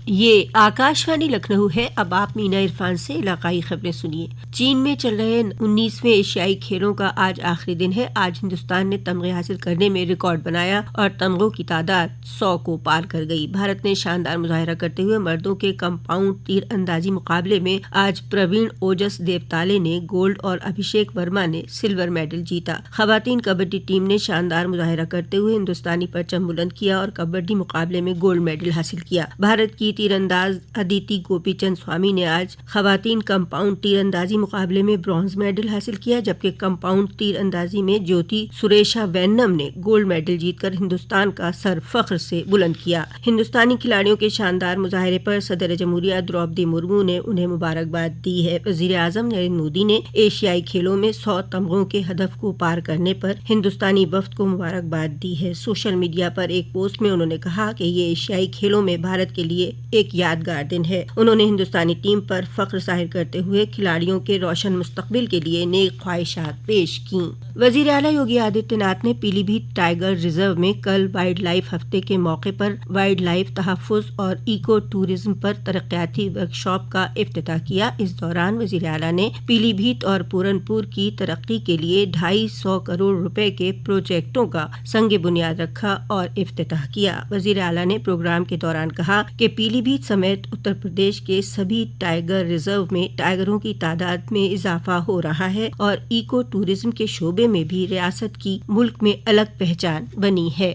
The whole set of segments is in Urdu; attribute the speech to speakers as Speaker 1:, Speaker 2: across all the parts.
Speaker 1: یہ آکاشوانی لکھنؤ ہے۔ اب آپ مینا عرفان سے علاقائی خبریں سنیے۔ چین میں چل رہے 19ویں ایشیائی کھیلوں کا آج آخری دن ہے۔ آج ہندوستان نے تمغے حاصل کرنے میں ریکارڈ بنایا اور تمغوں کی تعداد 100 کو پار کر گئی۔ بھارت نے شاندار مظاہرہ کرتے ہوئے مردوں کے کمپاؤنڈ تیر اندازی مقابلے میں آج پروین اوجس دیوتالے نے گولڈ اور ابھیشیک ورما نے سلور میڈل جیتا۔ خواتین کبڈی ٹیم نے شاندار مظاہرہ کرتے ہوئے ہندوستانی پرچم بلند کیا اور کبڈی مقابلے میں گولڈ میڈل حاصل کیا۔ بھارت کی تیر انداز ادیتی گوپی چند سوامی نے آج خواتین کمپاؤنڈ تیر اندازی مقابلے میں برونز میڈل حاصل کیا، جبکہ کمپاؤنڈ تیر اندازی میں جیوتی سریشا وینم نے گولڈ میڈل جیت کر ہندوستان کا سر فخر سے بلند کیا۔ ہندوستانی کھلاڑیوں کے شاندار مظاہرے پر صدر جمہوریہ دروپدی مرمو نے انہیں مبارکباد دی ہے۔ وزیر اعظم نریندر مودی نے ایشیائی کھیلوں میں 100 تمغوں کے ہدف کو پار کرنے پر ہندوستانی وفد کو مبارکباد دی ہے۔ سوشل میڈیا پر ایک پوسٹ میں انہوں نے کہا کہ یہ ایشیائی کھیلوں میں بھارت کے لیے ایک یادگار دن ہے۔ انہوں نے ہندوستانی ٹیم پر فخر ظاہر کرتے ہوئے کھلاڑیوں کے روشن مستقبل کے لیے نیک خواہشات پیش کیں۔ وزیر اعلیٰ یوگی آدتیہ ناتھ نے پیلی بھیت ٹائیگر ریزرو میں کل وائلڈ لائف ہفتے کے موقع پر وائلڈ لائف تحفظ اور ایکو ٹورزم پر ترقیاتی ورکشاپ کا افتتاح کیا۔ اس دوران وزیر اعلیٰ نے پیلی بھیت اور پورن پور کی ترقی کے لیے 250 کروڑ روپے کے پروجیکٹوں کا سنگ بنیاد رکھا اور افتتاح کیا۔ وزیر اعلیٰ نے پروگرام کے دوران کہا کہ پیلی بھیت سمیت اتر پردیش کے سبھی ٹائیگر ریزرو میں ٹائیگروں کی تعداد میں اضافہ ہو رہا ہے اور ایکو ٹورزم کے شعبے میں بھی ریاست کی ملک میں الگ پہچان بنی ہے۔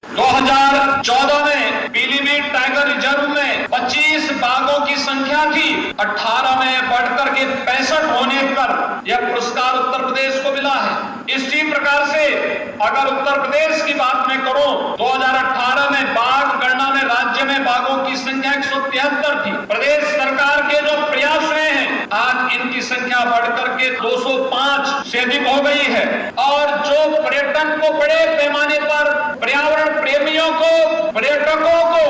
Speaker 2: 2014 میں پیلی بھیت ٹائیگر ریزرو میں 25 باغوں کی سنکھیا تھی، 18 میں بڑھ کر کے 65 ہونے پر یہ پرسکار اتر پردیش کو ملا ہے۔ اسی پرکار سے اگر اتر پردیش کی بات میں کروں، 2018 میں باغ گننا میں راجیہ میں باغوں کی سنکھیا 173 تھی۔ پردیش سرکار کے جو پریاس رہے ہیں، آج ان کی سنکھیا بڑھ کر کے 205 سے ادھک ہو گئی ہے، اور جو پریٹن کو بڑے پیمانے پر پریاورن پریمیوں کو، پریٹکوں کو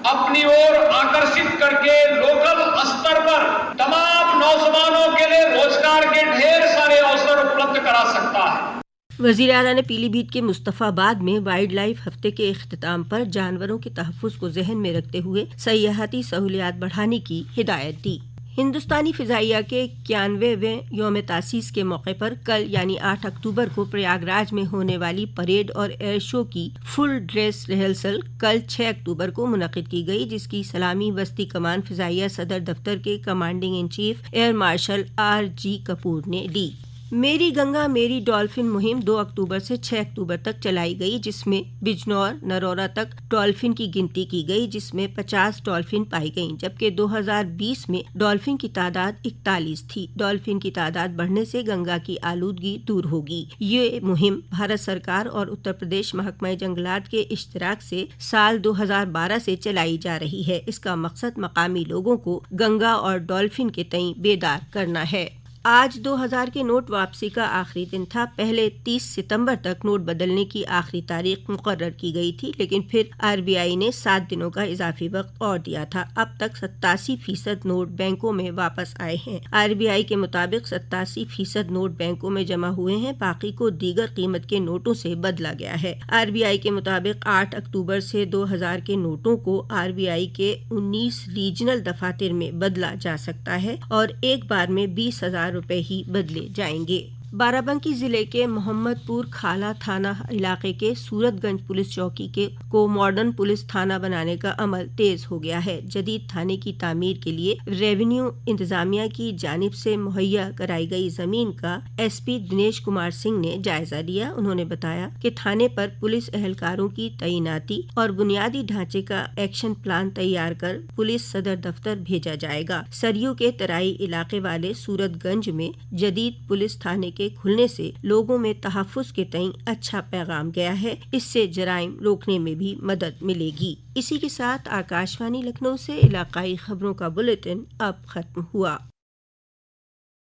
Speaker 2: اپنی اور آکرشت کر کے لوکل استر پر تمام نوجوانوں کے لیے روزگار کے ڈھیر سارے اوسر اپلبدھ کرا سکتا ہے۔
Speaker 1: وزیر اعلیٰ نے پیلی بھیت کے مصطفیٰ آباد میں وائلڈ لائف ہفتے کے اختتام پر جانوروں کے تحفظ کو ذہن میں رکھتے ہوئے سیاحتی سہولیات بڑھانے کی ہدایت دی۔ ہندوستانی فضائیہ کے 91ویں یوم تاسیس کے موقع پر کل یعنی 8 اکتوبر کو پریاگ راج میں ہونے والی پریڈ اور ایئر شو کی فل ڈریس ریہرسل کل 6 اکتوبر کو منعقد کی گئی، جس کی سلامی وسطی کمان فضائیہ صدر دفتر کے commanding in chief air marshal RG Kapoor نے لی۔ میری گنگا میری ڈولفن مہم 2 اکتوبر سے 6 اکتوبر تک چلائی گئی، جس میں بجنور نرورا تک ڈولفن کی گنتی کی گئی، جس میں 50 ڈولفن پائی گئیں، جبکہ 2020 میں ڈولفن کی تعداد 41 تھی۔ ڈولفن کی تعداد بڑھنے سے گنگا کی آلودگی دور ہوگی۔ یہ مہم بھارت سرکار اور اتر پردیش محکمہ جنگلات کے اشتراک سے سال 2012 سے چلائی جا رہی ہے۔ اس کا مقصد مقامی لوگوں کو گنگا اور ڈولفن کے تئیں بیدار کرنا ہے۔ آج 2000 کے نوٹ واپسی کا آخری دن تھا۔ پہلے 30 ستمبر تک نوٹ بدلنے کی آخری تاریخ مقرر کی گئی تھی، لیکن پھر RBI نے 7 دنوں کا اضافی وقت اور دیا تھا۔ اب تک 87% نوٹ بینکوں میں واپس آئے ہیں۔ RBI کے مطابق 87% نوٹ بینکوں میں جمع ہوئے ہیں، باقی کو دیگر قیمت کے نوٹوں سے بدلا گیا ہے۔ RBI کے مطابق 8 اکتوبر سے 2000 کے نوٹوں کو RBI کے 19 ریجنل دفاتر میں بدلا جا سکتا ہے اور ایک بار میں 20,000 روپے ہی بدلے جائیں گے۔ بارہ بنکی ضلع کے محمد پور کھالا تھانہ علاقے کے سورت گنج پولیس چوکی کو ماڈرن پولیس تھانہ بنانے کا عمل تیز ہو گیا ہے۔ جدید تھانے کی تعمیر کے لیے ریونیو انتظامیہ کی جانب سے مہیا کرائی گئی زمین کا SP دنیش کمار سنگھ نے جائزہ لیا۔ انہوں نے بتایا کہ تھانے پر پولیس اہلکاروں کی تعیناتی اور بنیادی ڈھانچے کا ایکشن پلان تیار کر پولیس صدر دفتر بھیجا جائے گا۔ سریو کے ترائی علاقے والے سورت گنج میں جدید پولیس تھانے کے کھلنے سے لوگوں میں تحفظ کے تئیں اچھا پیغام گیا ہے۔ اس سے جرائم روکنے میں بھی مدد ملے گی۔ اسی کے ساتھ آکاشوانی لکھنؤ سے علاقائی خبروں کا بلیٹن اب ختم ہوا۔